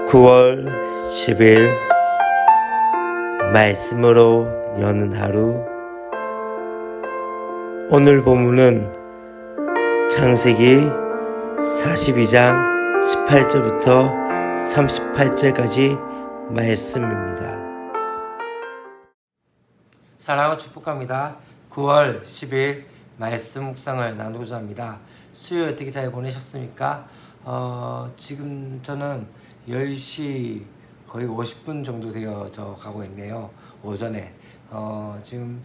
9월 10일 말씀으로 여는 하루. 오늘 본문은 창세기 42장 18절부터 38절까지 말씀입니다. 사랑하고 축복합니다. 9월 10일 말씀 묵상을 나누고자 합니다. 수요일 어떻게 잘 보내셨습니까? 지금 저는 10시 거의 50분 정도 되어져 가고 있네요. 오전에 지금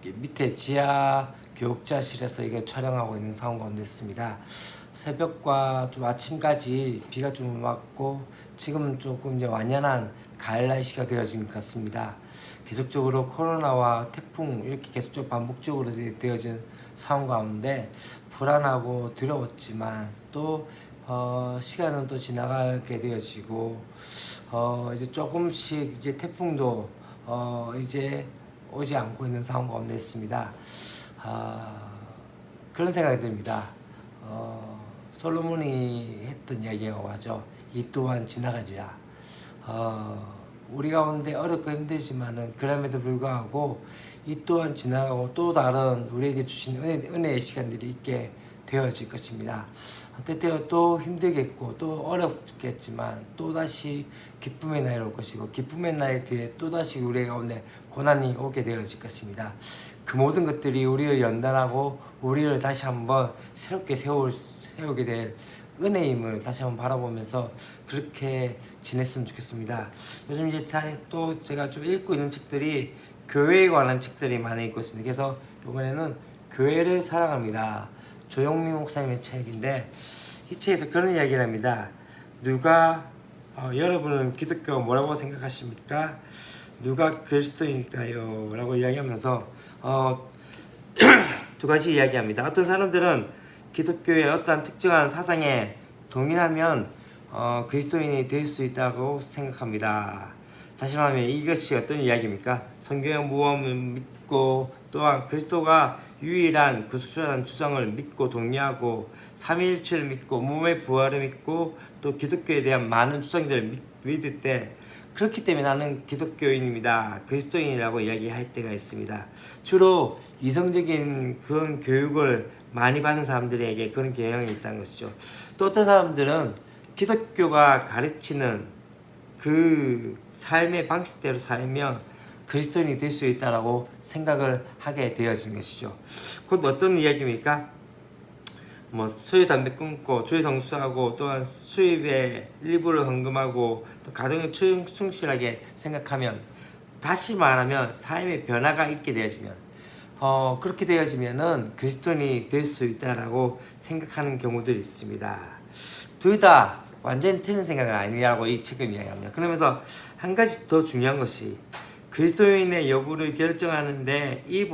밑에 지하 교육자실에서 이게 촬영하고 있는 상황 가운데 있습니다. 새벽과 좀 아침까지 비가 좀 왔고 지금은 조금 이제 완연한 가을 날씨가 되어진 것 같습니다. 계속적으로 코로나와 태풍 이렇게 계속적으로 반복적으로 되어진 상황 가운데 불안하고 두려웠지만 또 시간은 또 지나가게 되어지고 이제 조금씩 이제 태풍도 이제 오지 않고 있는 상황 가운데 있습니다. 그런 생각이 듭니다. 솔로몬이 했던 이야기라고 하죠. 이 또한 지나가리라. 우리 가운데 어렵고 힘들지만은 그럼에도 불구하고 이 또한 지나가고 또 다른 우리에게 주신 은혜의 시간들이 있게 되어질 것입니다. 때때로 또 힘들겠고 또 어렵겠지만 또다시 기쁨의 날이 올 것이고 기쁨의 날 뒤에 또다시 우리 가운데 고난이 오게 되어질 것입니다. 그 모든 것들이 우리를 연단하고 우리를 다시 한번 새롭게 세우게 될 은혜임을 다시 한번 바라보면서 그렇게 지냈으면 좋겠습니다. 요즘 이제 또 제가 좀 읽고 있는 책들이 교회에 관한 책들이 많이 읽고 있습니다. 그래서 이번에는 교회를 사랑합니다. 조영미 목사님의 책인데 이 책에서 그런 이야기를 합니다. 여러분은 기독교 뭐라고 생각하십니까? 누가 그리스도인일까요? 라고 이야기하면서 두 가지 이야기합니다. 어떤 사람들은 기독교의 어떠한 특정한 사상에 동의하면 그리스도인이 될 수 있다고 생각합니다. 다시 말하면 이것이 어떤 이야기입니까? 성경의 모험을 믿고 또한 그리스도가 유일한 구속주라는 주장을 믿고 동의하고 삼위일체를 믿고 몸의 부활을 믿고 또 기독교에 대한 많은 주장들을 믿을 때 그렇기 때문에 나는 기독교인입니다. 그리스도인이라고 이야기할 때가 있습니다. 주로 이성적인 그런 교육을 많이 받는 사람들에게 그런 경향이 있다는 것이죠. 또 어떤 사람들은 기독교가 가르치는 그 삶의 방식대로 살면 그리스도인이 될 수 있다라고 생각을 하게 되어진 것이죠. 그건 어떤 이야기입니까? 술, 담배 끊고 주의 성수하고 또한 수입의 일부를 헌금하고 또 가정에 충실하게 생각하면 다시 말하면 삶의 변화가 있게 되어지면 그렇게 되어지면은 그리스도인이 될 수 있다라고 생각하는 경우들이 있습니다. 둘 다 완전히 틀린 생각은 아니라고 이 책은 이야기합니다. 그러면서 한 가지 더 중요한 것이 그리스도인의 여부를 결정하는데 이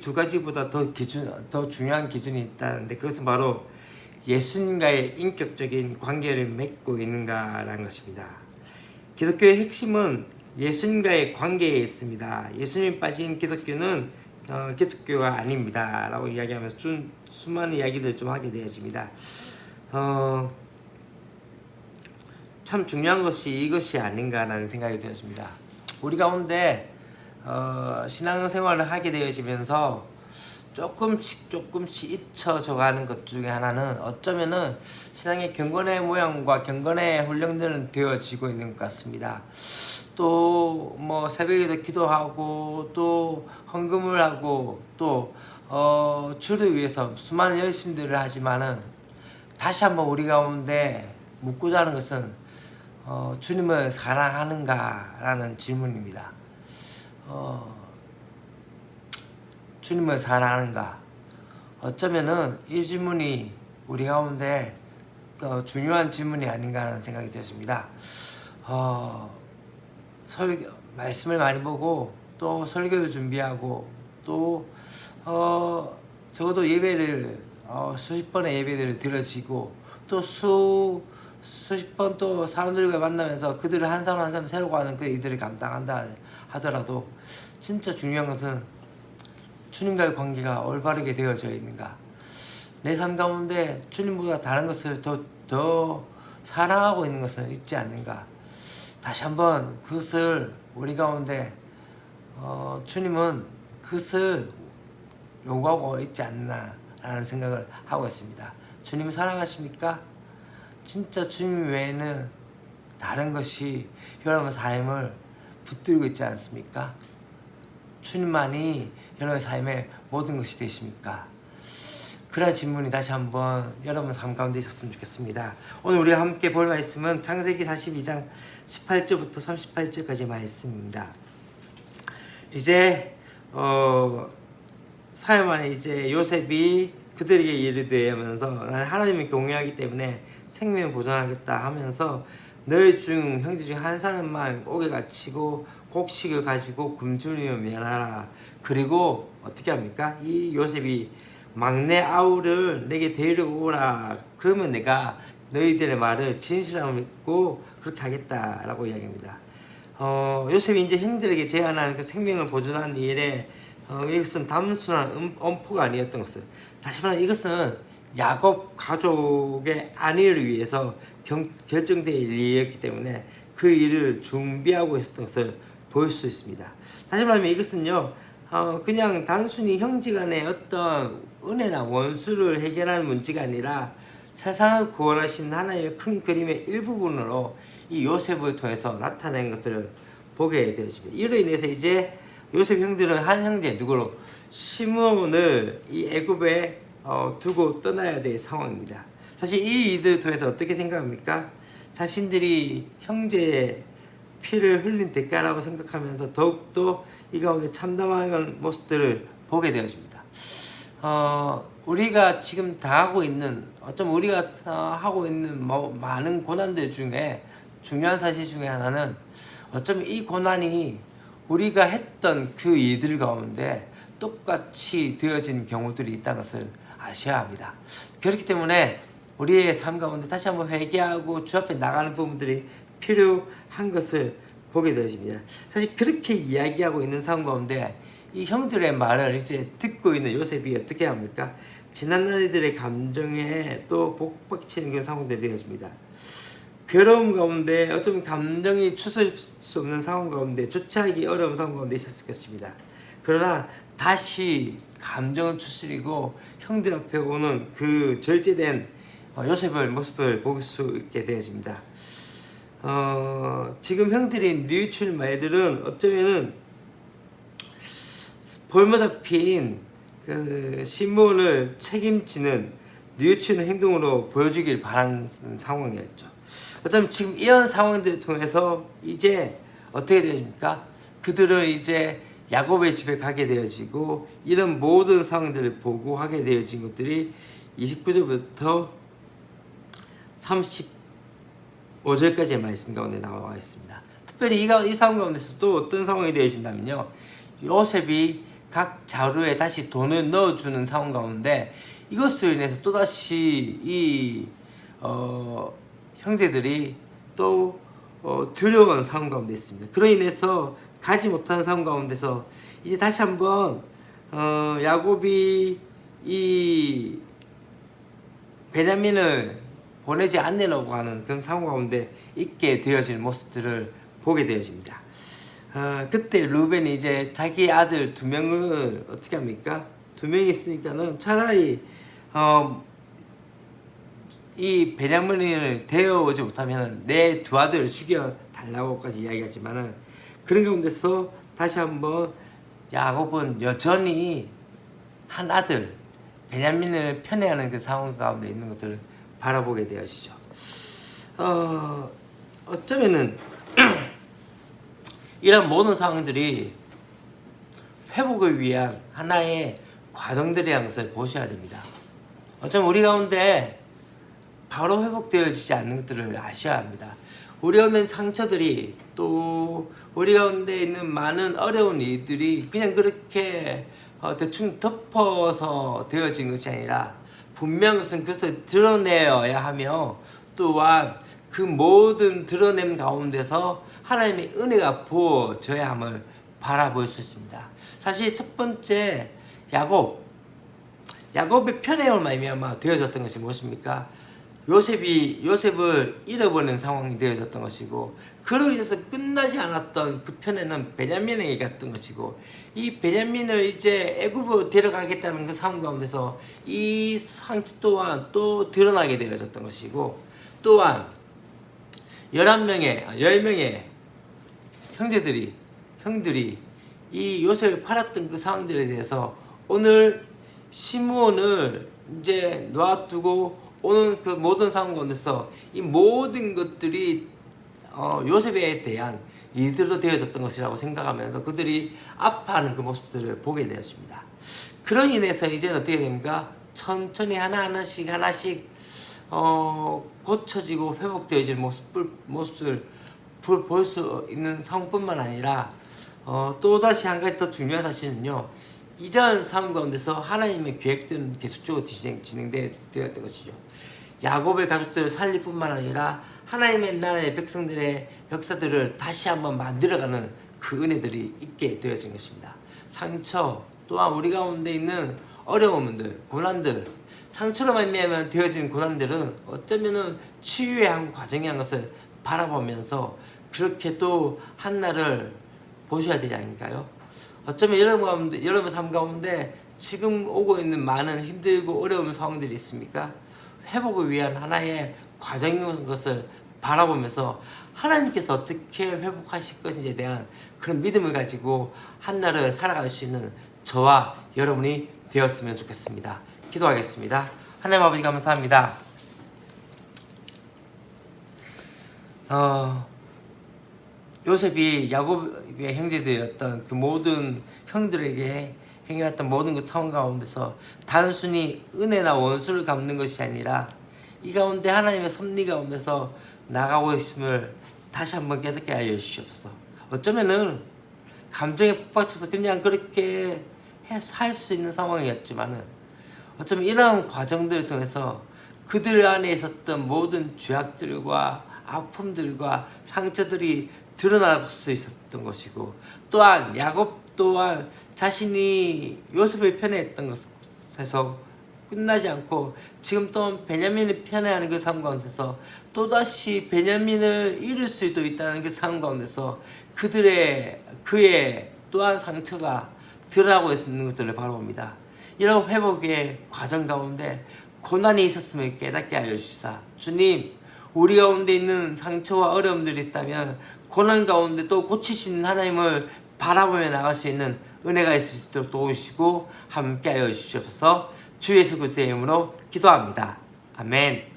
두 가지보다 더 중요한 기준이 있다는데 그것은 바로 예수님과의 인격적인 관계를 맺고 있는가라는 것입니다. 기독교의 핵심은 예수님과의 관계에 있습니다. 예수님 빠진 기독교는 기독교가 아닙니다. 라고 이야기하면서 수많은 이야기들을 좀 하게 되어집니다. 참 중요한 것이 이것이 아닌가라는 생각이 되었습니다. 우리 가운데 신앙생활을 하게 되어지면서 조금씩 잊혀져 가는 것 중에 하나는 어쩌면은 신앙의 경건의 모양과 경건의 훈련들은 되어지고 있는 것 같습니다. 또 새벽에도 기도하고 또 헌금을 하고 또 주를 위해서 수많은 열심들을 하지만은 다시 한번 우리 가운데 묻고자 하는 것은 주님을 사랑하는가 라는 질문입니다. 주님을 사랑하는가? 어쩌면은 이 질문이 우리 가운데 중요한 질문이 아닌가 하는 생각이 들었습니다. 말씀을 많이 보고 또 설교를 준비하고 또 적어도 예배를 수십 번의 예배를 들어지고 또 수십 번 또 사람들과 만나면서 그들을 한 사람 한 사람 새로 가는 그 이들을 감당한다 하더라도 진짜 중요한 것은 주님과의 관계가 올바르게 되어져 있는가, 내 삶 가운데 주님보다 다른 것을 더 사랑하고 있는 것은 있지 않는가. 다시 한번 그것을 우리 가운데 주님은 그것을 요구하고 있지 않나라는 생각을 하고 있습니다. 주님 사랑하십니까? 진짜 주님 외에는 다른 것이 여러분 삶을 붙들고 있지 않습니까? 주님만이 여러분의 삶의 모든 것이 되십니까? 그런 질문이 다시 한번 여러분 삶 가운데 있었으면 좋겠습니다. 오늘 우리가 함께 볼 말씀은 창세기 42장 18절부터 38절까지 말씀입니다. 이제 사흘 만에 이제 요셉이 그들에게 이르되 하면서 나는 하나님을 경외하기 때문에 생명을 보존하겠다 하면서 너희 중 형제 중 한 사람만 옥에 갇히고 곡식을 가지고 굶주리며 면하라. 그리고 어떻게 합니까? 이 요셉이 막내 아우를 내게 데리러 오라. 그러면 내가 너희들의 말을 진실함을 믿고 그렇게 하겠다라고 이야기합니다. 요셉이 이제 형들에게 제안한 그 생명을 보존하는 일에 이것은 단순한 엄포가 아니었던 것을, 다시 말하면 이것은 야곱 가족의 안위를 위해서 결정된 일이었기 때문에 그 일을 준비하고 있었던 것을 볼 수 있습니다. 다시 말하면 이것은요, 그냥 단순히 형제간의 어떤 은혜나 원수를 해결하는 문제가 아니라 세상을 구원하신 하나님의 큰 그림의 일부분으로 이 요셉을 통해서 나타낸 것을 보게 되었습니다. 이로 인해서 이제 요셉 형들은 한 형제 누구로 시므온을 이 애굽에 두고 떠나야 될 상황입니다. 사실 이 일을 통해서 어떻게 생각합니까? 자신들이 형제의 피를 흘린 대가라고 생각하면서 더욱더 이 가운데 참담한 모습들을 보게 되어집니다. 우리가 지금 당하고 있는, 어쩜 우리가 하고 있는 많은 고난들 중에 중요한 사실 중에 하나는 어쩌면 이 고난이 우리가 했던 그 일들 가운데 똑같이 되어진 경우들이 있다는 것을 아셔야 합니다. 그렇기 때문에 우리의 삶 가운데 다시 한번 회개하고 주 앞에 나가는 부분들이 필요한 것을 보게 되어집니다. 사실 그렇게 이야기하고 있는 상황 가운데 이 형들의 말을 이제 듣고 있는 요셉이 어떻게 합니까? 지난 날들의 감정에 또 복박치는 그런 상황들이 되어집니다. 괴로움 가운데 어쩌면 감정이 추스릴 수 없는 상황 가운데 주체하기 어려운 상황 가운데 있었을 것입니다. 그러나 다시 감정을 추스리고 형들 앞에 오는 그 절제된 요셉의 모습을 볼 수 있게 되어집니다. 지금 형들인 뉘우칠 말들은 어쩌면은 볼모 잡힌 그 시므온을 책임지는 뉘우치는 행동으로 보여주길 바라는 상황이었죠. 어쩌면 지금 이런 상황들을 통해서 이제 어떻게 되십니까? 그들은 이제 야곱의 집에 가게 되어지고 이런 모든 상황들을 보고 하게 되어진 것들이 29절부터 35절까지의 말씀 가운데 나와 있습니다. 특별히 이 상황 가운데서 또 어떤 상황이 되어진다면요, 요셉이 각 자루에 다시 돈을 넣어주는 상황 가운데 이것으로 인해서 또다시 이 형제들이 또 두려운 상황 가운데 있습니다. 그로 인해서 가지 못하는 상황 가운데서 이제 다시 한번 야곱이 이 베냐민을 보내지 않으려고 하는 그런 상황 가운데 있게 되어질 모습들을 보게 되어집니다. 그때 루벤이 이제 자기 아들 2명을 어떻게 합니까? 2명이 있으니까는 차라리 이 베냐민을 데려오지 못하면 내 2 아들을 죽여 달라고까지 이야기하지만은 그런 가운데서 다시 한번 야곱은 여전히 한 아들 베냐민을 편애하는 그 상황 가운데 있는 것들을 바라보게 되어지죠. 어쩌면은 이런 모든 상황들이 회복을 위한 하나의 과정들이라는 것을 보셔야 됩니다. 어쩌면 우리 가운데 바로 회복되어지지 않는 것들을 아셔야 합니다. 우리 가운데 있는 상처들이, 또 우리 가운데 있는 많은 어려운 일들이 그냥 그렇게 대충 덮어서 되어진 것이 아니라 분명한 것은 그것을 드러내어야 하며, 또한 그 모든 드러냄 가운데서 하나님의 은혜가 부어져야 함을 바라볼 수 있습니다. 사실 첫 번째 야곱의 편애로 말미암아 되어졌던 것이 무엇입니까? 요셉을 잃어버리는 상황이 되어졌던 것이고, 그로 인해서 끝나지 않았던 그 편에는 베냐민에게 갔던 것이고, 이 베냐민을 이제 애굽으로 데려가겠다는 그 상황 가운데서 이 상처 또한 또 드러나게 되어졌던 것이고, 또한 10명의 형들이 이 요셉을 팔았던 그 상황들에 대해서 오늘 시므온을 이제 놔두고 오는 그 모든 상황 가운데서 이 모든 것들이 요셉에 대한 이들로 되어졌던 것이라고 생각하면서 그들이 아파하는 그 모습들을 보게 되었습니다. 그런 인해서 이제는 어떻게 됩니까? 천천히 하나씩 고쳐지고 회복되어질 모습을 볼 수 있는 상황뿐만 아니라 또다시 한 가지 더 중요한 사실은요, 이러한 상황 가운데서 하나님의 계획들은 계속적으로 진행되었던 것이죠. 야곱의 가족들을 살릴 뿐만 아니라 하나님의 나라의 백성들의 역사들을 다시 한번 만들어가는 그 은혜들이 있게 되어진 것입니다. 상처 또한 우리 가운데 있는 어려움들, 고난들, 상처로 말미암아 되어진 고난들은 어쩌면은 치유의 한 과정이라는 것을 바라보면서 그렇게 또 한날을 보셔야 되지 않을까요? 어쩌면 여러분 삶 가운데 지금 오고 있는 많은 힘들고 어려운 상황들이 있습니까? 회복을 위한 하나의 과정인 것을 바라보면서 하나님께서 어떻게 회복하실 것인지에 대한 그런 믿음을 가지고 한날을 살아갈 수 있는 저와 여러분이 되었으면 좋겠습니다. 기도하겠습니다. 하나님 아버지 감사합니다. 요셉이 야곱의 형제들이었던 그 모든 형들에게 행해왔던 모든 그 상황 가운데서 단순히 은혜나 원수를 갚는 것이 아니라 이 가운데 하나님의 섭리 가운데서 나가고 있음을 다시 한번 깨닫게 하여 주시옵소서. 어쩌면은 감정에 폭받쳐서 그냥 그렇게 살 수 있는 상황이었지만은 어쩌면 이러한 과정들을 통해서 그들 안에 있었던 모든 죄악들과 아픔들과 상처들이 드러날 수 있었던 것이고, 또한 야곱 또한 자신이 요셉을 편애했던 것에서 끝나지 않고 지금 또 베냐민을 편애하는 그 상황 가운데서 또다시 베냐민을 잃을 수도 있다는 그 상황 가운데서 그의 또한 상처가 드러나고 있는 것들을 바라봅니다. 이런 회복의 과정 가운데 고난이 있었음을 깨닫게 하여 주시사, 주님, 우리 가운데 있는 상처와 어려움들이 있다면 고난 가운데 또 고치시는 하나님을 바라보며 나갈 수 있는 은혜가 있을 수 있도록 도우시고 함께 하여 주시옵소서. 주 예수 그리스도의 이름으로 기도합니다. 아멘.